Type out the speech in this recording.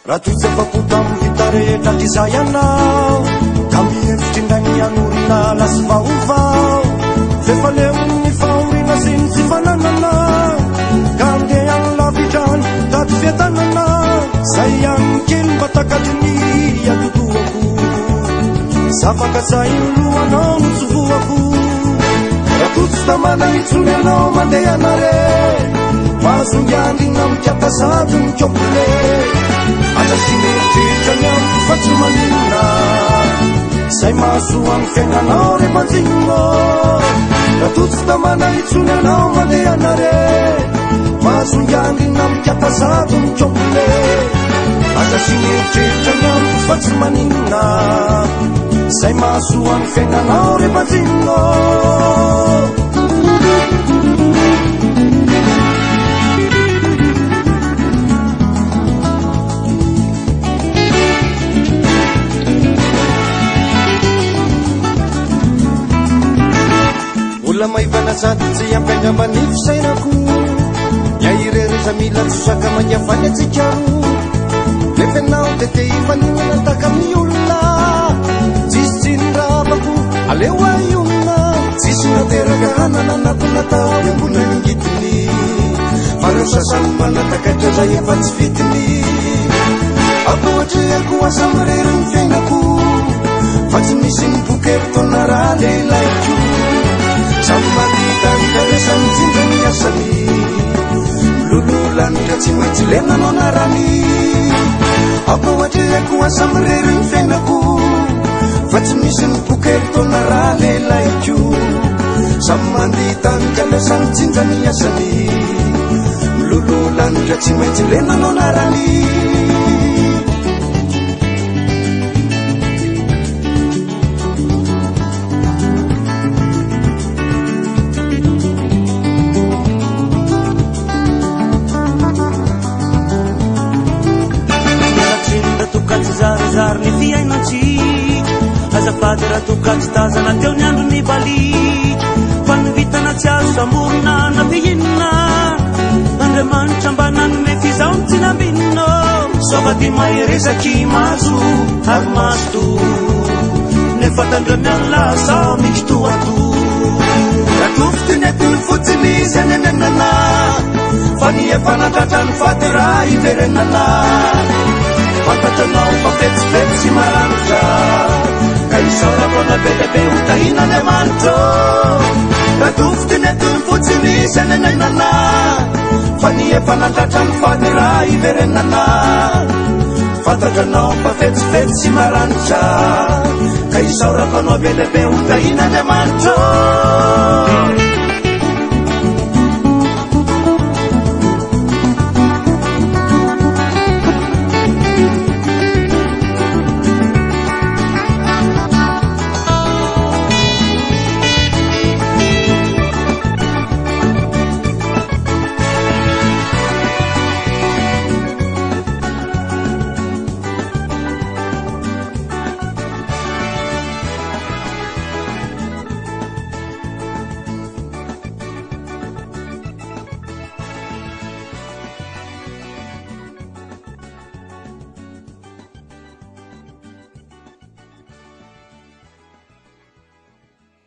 raha toy tsy afa-poto amin'ny vita rehetra ty zay anao ka mihevitry indray anorina lasy vaovao fefaleo ny fahorina sy ny tsy fananana ka andeha any lavitrany taty fiatanana zay any kely mba takatry ny atodoako zafaka tsay ny lohanao no tsovoako raha toy tsy tamana itsony anao mandeha anare mahazongiandrina mitiapasady ny kiopole aza sinetritra ny amiko fa tsy maninona zay mahasoa amin'ny fiainanao rehefa-jinona raha toy tsy tamana itsony anao mandeha anare mahazongiandrina mitiapasady ny kiopole aza sinetritra ny amiko fa tsy maninona zay mahasoa amin'ny fiainanao rehefa-jinona olona maivanazady tsy ampiainga manify sainako iahirereza mila tsosaka mangiafany atsikaro lefenao de te ifaninana taka amin'ny olona tsisy tsinravako aleo ay olona tsisy nateraka hanana anatonatao ambona ngitiny fa reo sasany manatakatra zay efa tsy fitiny akohatreako asamyrero ny fiainako fa tsy misy ny bokeritaona raha lehilaiko samy manditany karesany tsinja ny asany lololanitra tsy maintsy lenanao narany akohatreako asamyrero ny fiainako fa tsy misy ny bokeritaona raha lehilaiko samy manditany karesany tsinja ny asany lololanitra tsy maintsy lenanao narany ny fiainatsy azafady raha tokatsy tazana teo ny andro ny bali fa ny vitana tsy azo samorona na fihinina andriamanitra mba nanome fizahony tsy nambinina sovady maherezaky mazo ary masto nefa tandremianla sao misy toato raha tofotiny atony fotsiny izy any anenana fa ny efa natratra ny fady raha iverenana fantatranao fa fetsifetsy maranitra ka isaorakona be lehibe ho tahin'Andriamanitra raha tofotiny atony fotsiny izy any anenana fa ny efa natratra ny fady raha iverenana fantatranao fa fetsifetsy maranitra ka isaorakona be lehibe ho tahin'Andriamanitra